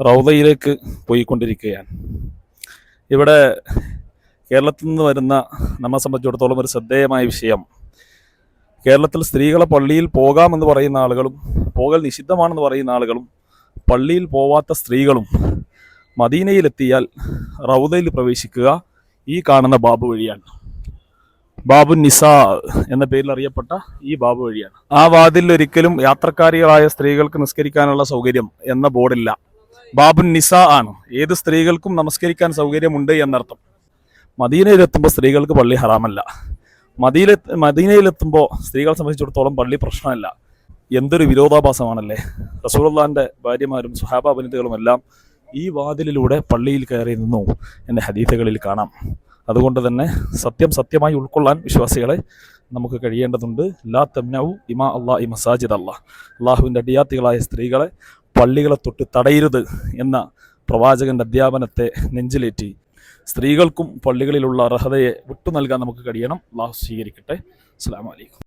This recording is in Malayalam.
റൗദയിലേക്ക് പോയിക്കൊണ്ടിരിക്കുകയാണ്. ഇവിടെ കേരളത്തിൽ നിന്ന് വരുന്ന നമ്മെ സംബന്ധിച്ചിടത്തോളം ഒരു ശ്രദ്ധേയമായ വിഷയം, കേരളത്തിൽ സ്ത്രീകളെ പള്ളിയിൽ പോകാമെന്ന് പറയുന്ന ആളുകളും പോകൽ നിഷിദ്ധമാണെന്ന് പറയുന്ന ആളുകളും പള്ളിയിൽ പോവാത്ത സ്ത്രീകളും മദീനയിലെത്തിയാൽ റൗദയിൽ പ്രവേശിക്കുക ഈ കാണുന്ന ബാബു വഴിയാണ്. ബാബു നിസാ എന്ന പേരിൽ അറിയപ്പെട്ട ഈ ബാബു വഴിയാണ്. ആ വാതിൽ ഒരിക്കലും യാത്രക്കാരികളായ സ്ത്രീകൾക്ക് നിസ്കരിക്കാനുള്ള സൗകര്യം എന്ന ബോർഡില്ല. ബാബു നിസാ ആണ്. ഏത് സ്ത്രീകൾക്കും നമസ്കരിക്കാൻ സൗകര്യമുണ്ട് എന്നർത്ഥം. മദീനയിലെത്തുമ്പോൾ സ്ത്രീകൾക്ക് പള്ളി ഹറാമല്ല. മദീനയിലെത്തുമ്പോൾ സ്ത്രീകളെ സംബന്ധിച്ചിടത്തോളം പള്ളി പ്രശ്നമല്ല. എന്തൊരു വിരോധാഭാസമാണല്ലേ. റസൂലുള്ളാഹിന്റെ ഭാര്യമാരും സ്വഹാബ വനിതകളും എല്ലാം ഈ വാതിലിലൂടെ പള്ളിയിൽ കയറി നിന്നു എന്ന ഹദീസുകളിൽ കാണാം. അതുകൊണ്ട് തന്നെ സത്യമായി ഉൾക്കൊള്ളാൻ വിശ്വാസികളെ നമുക്ക് കഴിയേണ്ടതുണ്ട്. ലാ തംനഉ ഇമാ അല്ലാഹി മസാജിദ് അല്ലാഹ്, അള്ളാഹുവിൻ്റെ അടിയാത്തികളായ സ്ത്രീകളെ പള്ളികളെ തൊട്ട് തടയരുത് എന്ന പ്രവാചകന്റെ അധ്യാപനത്തെ നെഞ്ചിലേറ്റി സ്ത്രീകൾക്കും പള്ളികളിലുള്ള അർഹതയെ വിട്ടു നൽകാൻ നമുക്ക് കഴിയണം. അള്ളാഹു സ്വീകരിക്കട്ടെ. അസ്സലാമു അലൈക്കും.